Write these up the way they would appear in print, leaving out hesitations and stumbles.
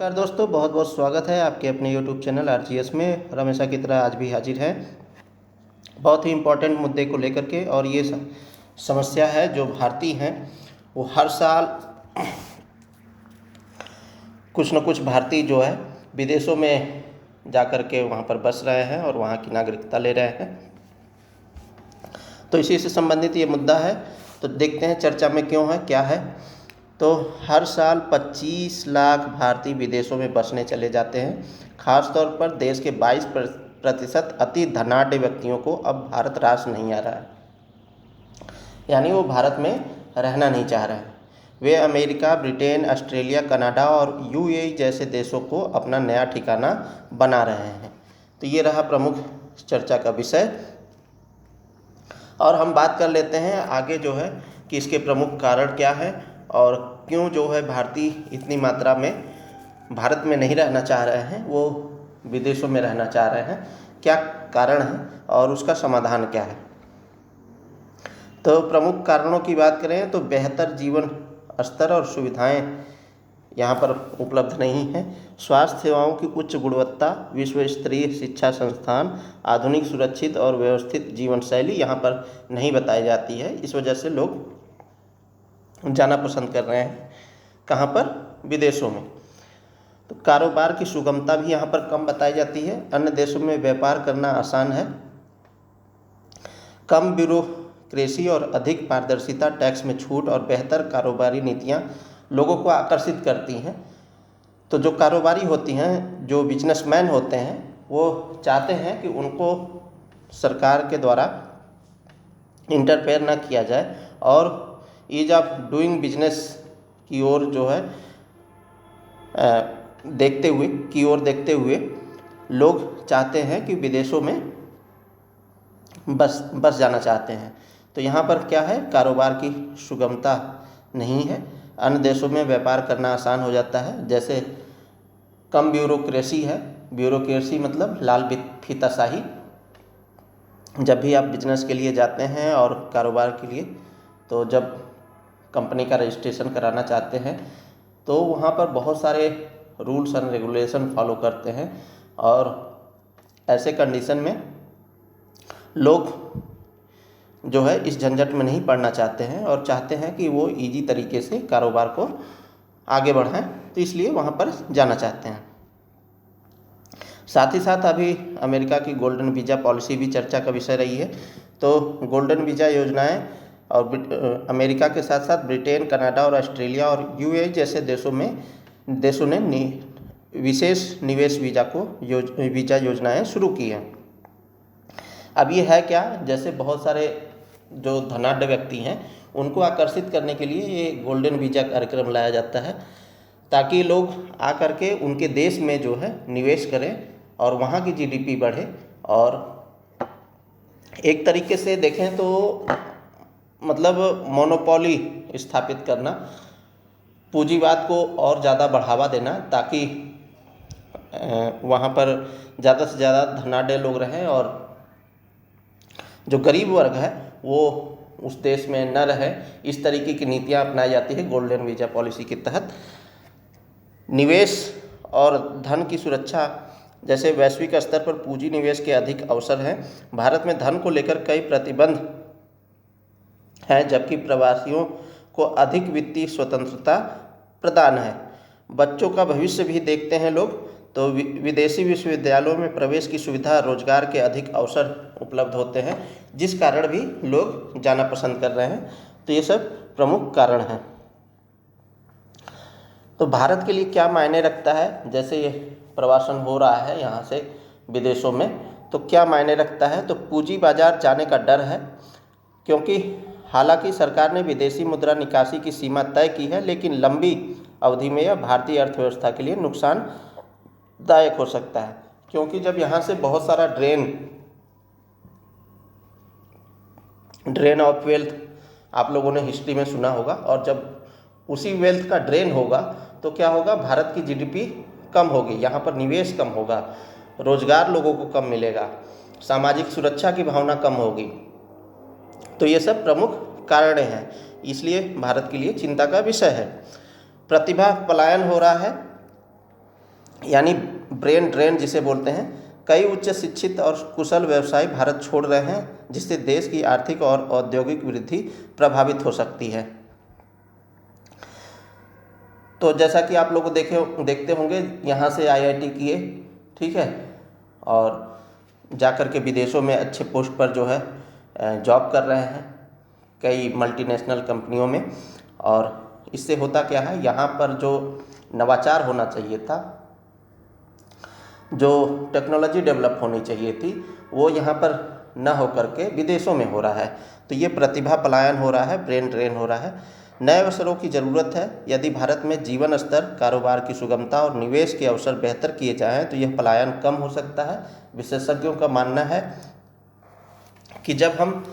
नमस्कार दोस्तों, बहुत बहुत स्वागत है आपके अपने यूट्यूब चैनल आरजीएस में। और हमेशा की तरह आज भी हाजिर है बहुत ही इम्पोर्टेंट मुद्दे को लेकर के। और ये समस्या है जो भारतीय हैं वो हर साल कुछ न कुछ भारतीय जो है विदेशों में जा कर के वहाँ पर बस रहे हैं और वहाँ की नागरिकता ले रहे हैं। तो इसी से संबंधित ये मुद्दा है। तो देखते हैं चर्चा में क्यों है, क्या है। तो हर साल 25 लाख भारतीय विदेशों में बसने चले जाते हैं। खास तौर पर देश के 22% अति धनाढ्य व्यक्तियों को अब भारत रास नहीं आ रहा है, यानी वो भारत में रहना नहीं चाह रहे हैं। वे अमेरिका, ब्रिटेन, ऑस्ट्रेलिया, कनाडा और यूएई जैसे देशों को अपना नया ठिकाना बना रहे हैं। तो ये रहा प्रमुख चर्चा का विषय। और हम बात कर लेते हैं आगे जो है कि इसके प्रमुख कारण क्या है और क्यों जो है भारतीय इतनी मात्रा में भारत में नहीं रहना चाह रहे हैं, वो विदेशों में रहना चाह रहे हैं। क्या कारण है और उसका समाधान क्या है। तो प्रमुख कारणों की बात करें तो बेहतर जीवन स्तर और सुविधाएं यहाँ पर उपलब्ध नहीं हैं। स्वास्थ्य सेवाओं की उच्च गुणवत्ता, विश्व स्तरीय शिक्षा संस्थान, आधुनिक, सुरक्षित और व्यवस्थित जीवन शैली यहाँ पर नहीं बताई जाती है। इस वजह से लोग जाना पसंद कर रहे हैं कहाँ पर, विदेशों में। तो कारोबार की सुगमता भी यहाँ पर कम बताई जाती है। अन्य देशों में व्यापार करना आसान है, कम ब्यूरोक्रेसी और अधिक पारदर्शिता, टैक्स में छूट और बेहतर कारोबारी नीतियाँ लोगों को आकर्षित करती हैं। तो जो कारोबारी होती हैं, जो बिजनेसमैन होते हैं, वो चाहते हैं कि उनको सरकार के द्वारा इंटरफेयर ना किया जाए और ईज ऑफ डूइंग बिजनेस की ओर जो है देखते हुए लोग चाहते हैं कि विदेशों में बस जाना चाहते हैं। तो यहाँ पर क्या है, कारोबार की सुगमता नहीं है। अन्य देशों में व्यापार करना आसान हो जाता है, जैसे कम ब्यूरोक्रेसी है। ब्यूरोक्रेसी मतलब लाल फीताशाही। जब भी आप बिजनेस के लिए जाते हैं और कारोबार के लिए, तो जब कंपनी का रजिस्ट्रेशन कराना चाहते हैं तो वहाँ पर बहुत सारे रूल्स एंड रेगुलेशन फॉलो करते हैं। और ऐसे कंडीशन में लोग जो है इस झंझट में नहीं पड़ना चाहते हैं और चाहते हैं कि वो इजी तरीके से कारोबार को आगे बढ़ाएं। तो इसलिए वहाँ पर जाना चाहते हैं। साथ ही साथ अभी अमेरिका की गोल्डन वीज़ा पॉलिसी भी चर्चा का विषय रही है। तो गोल्डन वीज़ा योजनाएं और अमेरिका के साथ साथ ब्रिटेन, कनाडा और ऑस्ट्रेलिया और यूएई जैसे देशों ने विशेष निवेश वीज़ा योजनाएं शुरू की हैं। अब ये है क्या, जैसे बहुत सारे जो धनाढ्य व्यक्ति हैं उनको आकर्षित करने के लिए ये गोल्डन वीज़ा कार्यक्रम लाया जाता है, ताकि लोग आकर के उनके देश में जो है निवेश करें और वहाँ की जीडीपी बढ़े। और एक तरीके से देखें तो मतलब मोनोपोली स्थापित करना, पूंजीवाद को और ज़्यादा बढ़ावा देना, ताकि वहाँ पर ज़्यादा से ज़्यादा धनाढ्य लोग रहें और जो गरीब वर्ग है वो उस देश में न रहे। इस तरीके की नीतियाँ अपनाई जाती है गोल्डन वीज़ा पॉलिसी के तहत। निवेश और धन की सुरक्षा, जैसे वैश्विक स्तर पर पूंजी निवेश के अधिक अवसर हैं। भारत में धन को लेकर कई प्रतिबंध हैं, जबकि प्रवासियों को अधिक वित्तीय स्वतंत्रता प्रदान है। बच्चों का भविष्य भी देखते हैं लोग, तो विदेशी विश्वविद्यालयों में प्रवेश की सुविधा, रोजगार के अधिक अवसर उपलब्ध होते हैं, जिस कारण भी लोग जाना पसंद कर रहे हैं। तो ये सब प्रमुख कारण हैं। तो भारत के लिए क्या मायने रखता है, जैसे ये प्रवासन हो रहा है यहाँ से विदेशों में, तो क्या मायने रखता है। तो पूंजी बाजार जाने का डर है, क्योंकि हालांकि सरकार ने विदेशी मुद्रा निकासी की सीमा तय की है, लेकिन लंबी अवधि में यह भारतीय अर्थव्यवस्था के लिए नुकसानदायक हो सकता है। क्योंकि जब यहाँ से बहुत सारा ड्रेन ऑफ वेल्थ आप लोगों ने हिस्ट्री में सुना होगा, और जब उसी वेल्थ का ड्रेन होगा तो क्या होगा, भारत की जीडीपी कम होगी, यहाँ पर निवेश कम होगा, रोजगार लोगों को कम मिलेगा, सामाजिक सुरक्षा की भावना कम होगी। तो ये सब प्रमुख कारण हैं, इसलिए भारत के लिए चिंता का विषय है। प्रतिभा पलायन हो रहा है, यानी ब्रेन ड्रेन जिसे बोलते हैं। कई उच्च शिक्षित और कुशल व्यवसायी भारत छोड़ रहे हैं, जिससे देश की आर्थिक और औद्योगिक वृद्धि प्रभावित हो सकती है। तो जैसा कि आप लोग देखते होंगे, यहाँ से आईआईटी किए, ठीक है, और जाकर के विदेशों में अच्छे पोस्ट पर जो है जॉब कर रहे हैं कई मल्टीनेशनल कंपनियों में। और इससे होता क्या है, यहाँ पर जो नवाचार होना चाहिए था, जो टेक्नोलॉजी डेवलप होनी चाहिए थी, वो यहाँ पर न हो करके विदेशों में हो रहा है। तो ये प्रतिभा पलायन हो रहा है, ब्रेन ड्रेन हो रहा है। नए अवसरों की ज़रूरत है। यदि भारत में जीवन स्तर, कारोबार की सुगमता और निवेश के अवसर बेहतर किए जाएं तो यह पलायन कम हो सकता है। विशेषज्ञों का मानना है कि जब हम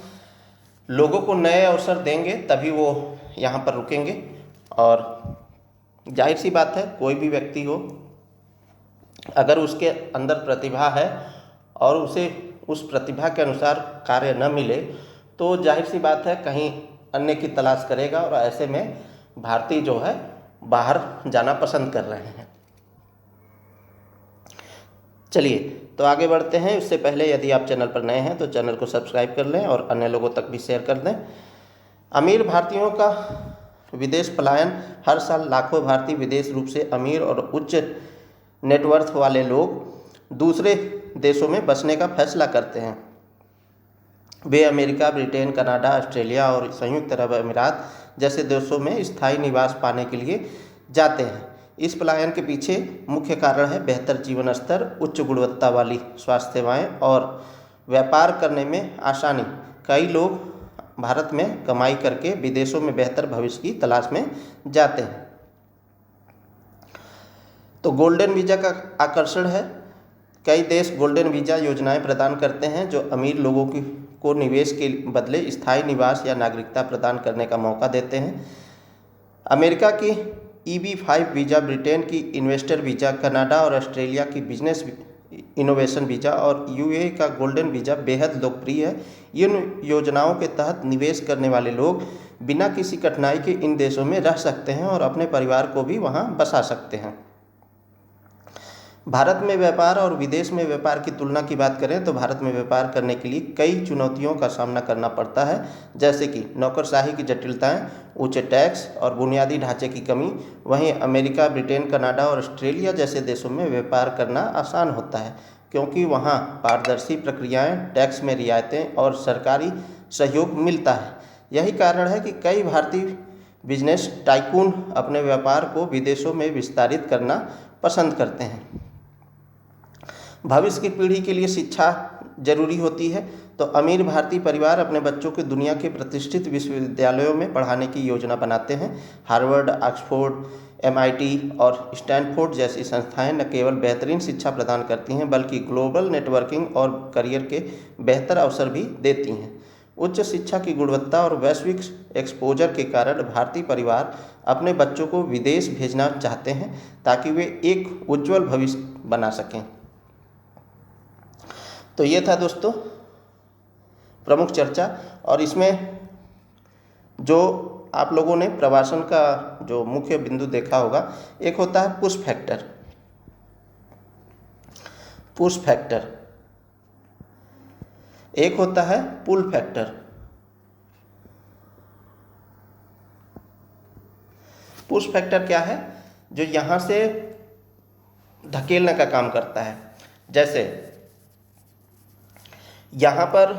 लोगों को नए अवसर देंगे तभी वो यहाँ पर रुकेंगे। और जाहिर सी बात है, कोई भी व्यक्ति हो, अगर उसके अंदर प्रतिभा है और उसे उस प्रतिभा के अनुसार कार्य न मिले तो जाहिर सी बात है कहीं अन्य की तलाश करेगा, और ऐसे में भारतीय जो है बाहर जाना पसंद कर रहे हैं। चलिए तो आगे बढ़ते हैं। इससे पहले यदि आप चैनल पर नए हैं तो चैनल को सब्सक्राइब कर लें और अन्य लोगों तक भी शेयर कर दें। अमीर भारतीयों का विदेश पलायन। हर साल लाखों भारतीय विदेश रूप से अमीर और उच्च नेटवर्थ वाले लोग दूसरे देशों में बसने का फैसला करते हैं। वे अमेरिका, ब्रिटेन, कनाडा, ऑस्ट्रेलिया और संयुक्त अरब अमीरात जैसे देशों में स्थायी निवास पाने के लिए जाते हैं। इस पलायन के पीछे मुख्य कारण है बेहतर जीवन स्तर, उच्च गुणवत्ता वाली स्वास्थ्य सेवाएं और व्यापार करने में आसानी। कई लोग भारत में कमाई करके विदेशों में बेहतर भविष्य की तलाश में जाते हैं। तो गोल्डन वीज़ा का आकर्षण है। कई देश गोल्डन वीज़ा योजनाएं प्रदान करते हैं जो अमीर लोगों को निवेश के बदले स्थायी निवास या नागरिकता प्रदान करने का मौका देते हैं। अमेरिका की EB-5 वीज़ा, ब्रिटेन की इन्वेस्टर वीज़ा, कनाडा और ऑस्ट्रेलिया की बिजनेस इनोवेशन वीज़ा और UAE का गोल्डन वीज़ा बेहद लोकप्रिय है। इन योजनाओं के तहत निवेश करने वाले लोग बिना किसी कठिनाई के इन देशों में रह सकते हैं और अपने परिवार को भी वहां बसा सकते हैं। भारत में व्यापार और विदेश में व्यापार की तुलना की बात करें तो भारत में व्यापार करने के लिए कई चुनौतियों का सामना करना पड़ता है, जैसे कि नौकरशाही की जटिलताएं, ऊंचे टैक्स और बुनियादी ढांचे की कमी। वहीं अमेरिका, ब्रिटेन, कनाडा और ऑस्ट्रेलिया जैसे देशों में व्यापार करना आसान होता है क्योंकि वहां पारदर्शी प्रक्रियाएं, टैक्स में रियायतें और सरकारी सहयोग मिलता है। यही कारण है कि कई भारतीय बिजनेस टाइकून अपने व्यापार को विदेशों में विस्तारित करना पसंद करते हैं। भविष्य की पीढ़ी के लिए शिक्षा जरूरी होती है, तो अमीर भारतीय परिवार अपने बच्चों को दुनिया के प्रतिष्ठित विश्वविद्यालयों में पढ़ाने की योजना बनाते हैं। हार्वर्ड, ऑक्सफोर्ड, MIT और स्टैनफोर्ड जैसी संस्थाएं न केवल बेहतरीन शिक्षा प्रदान करती हैं बल्कि ग्लोबल नेटवर्किंग और करियर के बेहतर अवसर भी देती हैं। उच्च शिक्षा की गुणवत्ता और वैश्विक एक्सपोजर के कारण भारतीय परिवार अपने बच्चों को विदेश भेजना चाहते हैं ताकि वे एक उज्जवल भविष्य बना सकें। तो ये था दोस्तों प्रमुख चर्चा। और इसमें जो आप लोगों ने प्रवासन का जो मुख्य बिंदु देखा होगा, एक होता है पुश फैक्टर। पुश फैक्टर एक होता है पुल फैक्टर। पुश फैक्टर क्या है? जो यहाँ से धकेलने का काम करता है। जैसे यहाँ पर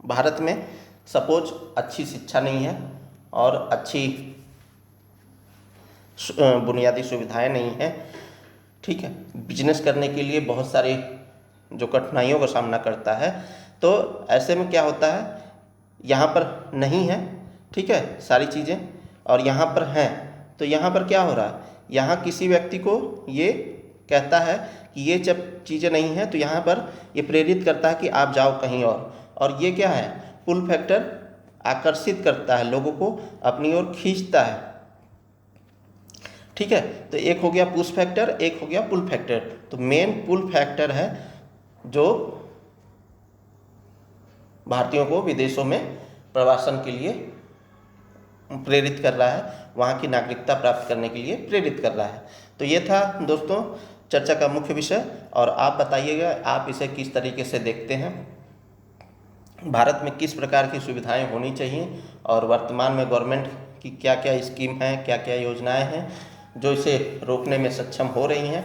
भारत में सपोज अच्छी शिक्षा नहीं है और अच्छी बुनियादी सुविधाएं नहीं है, ठीक है, बिजनेस करने के लिए बहुत सारे जो कठिनाइयों का सामना करता है। तो ऐसे में क्या होता है, यहाँ पर नहीं है, ठीक है, सारी चीज़ें, और यहाँ पर हैं। तो यहाँ पर क्या हो रहा है, यहाँ किसी व्यक्ति को ये कहता है कि ये जब चीज़ें नहीं हैं तो यहाँ पर ये प्रेरित करता है कि आप जाओ कहीं और ये क्या है, पुल फैक्टर आकर्षित करता है, लोगों को अपनी ओर खींचता है, ठीक है। तो एक हो गया पुश फैक्टर, एक हो गया पुल फैक्टर। तो मेन पुल फैक्टर है जो भारतीयों को विदेशों में प्रवासन के लिए प्रेरित कर रहा है, वहाँ की नागरिकता प्राप्त करने के लिए प्रेरित कर रहा है। तो ये था दोस्तों चर्चा का मुख्य विषय। और आप बताइएगा आप इसे किस तरीके से देखते हैं, भारत में किस प्रकार की सुविधाएं होनी चाहिए और वर्तमान में गवर्नमेंट की क्या क्या स्कीम हैं, क्या क्या योजनाएं हैं जो इसे रोकने में सक्षम हो रही हैं,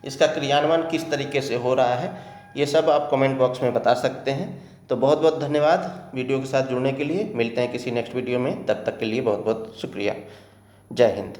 इसका क्रियान्वयन किस तरीके से हो रहा है, ये सब आप कमेंट बॉक्स में बता सकते हैं। तो बहुत बहुत धन्यवाद वीडियो के साथ जुड़ने के लिए। मिलते हैं किसी नेक्स्ट वीडियो में, तब तक के लिए बहुत बहुत शुक्रिया। जय हिंद।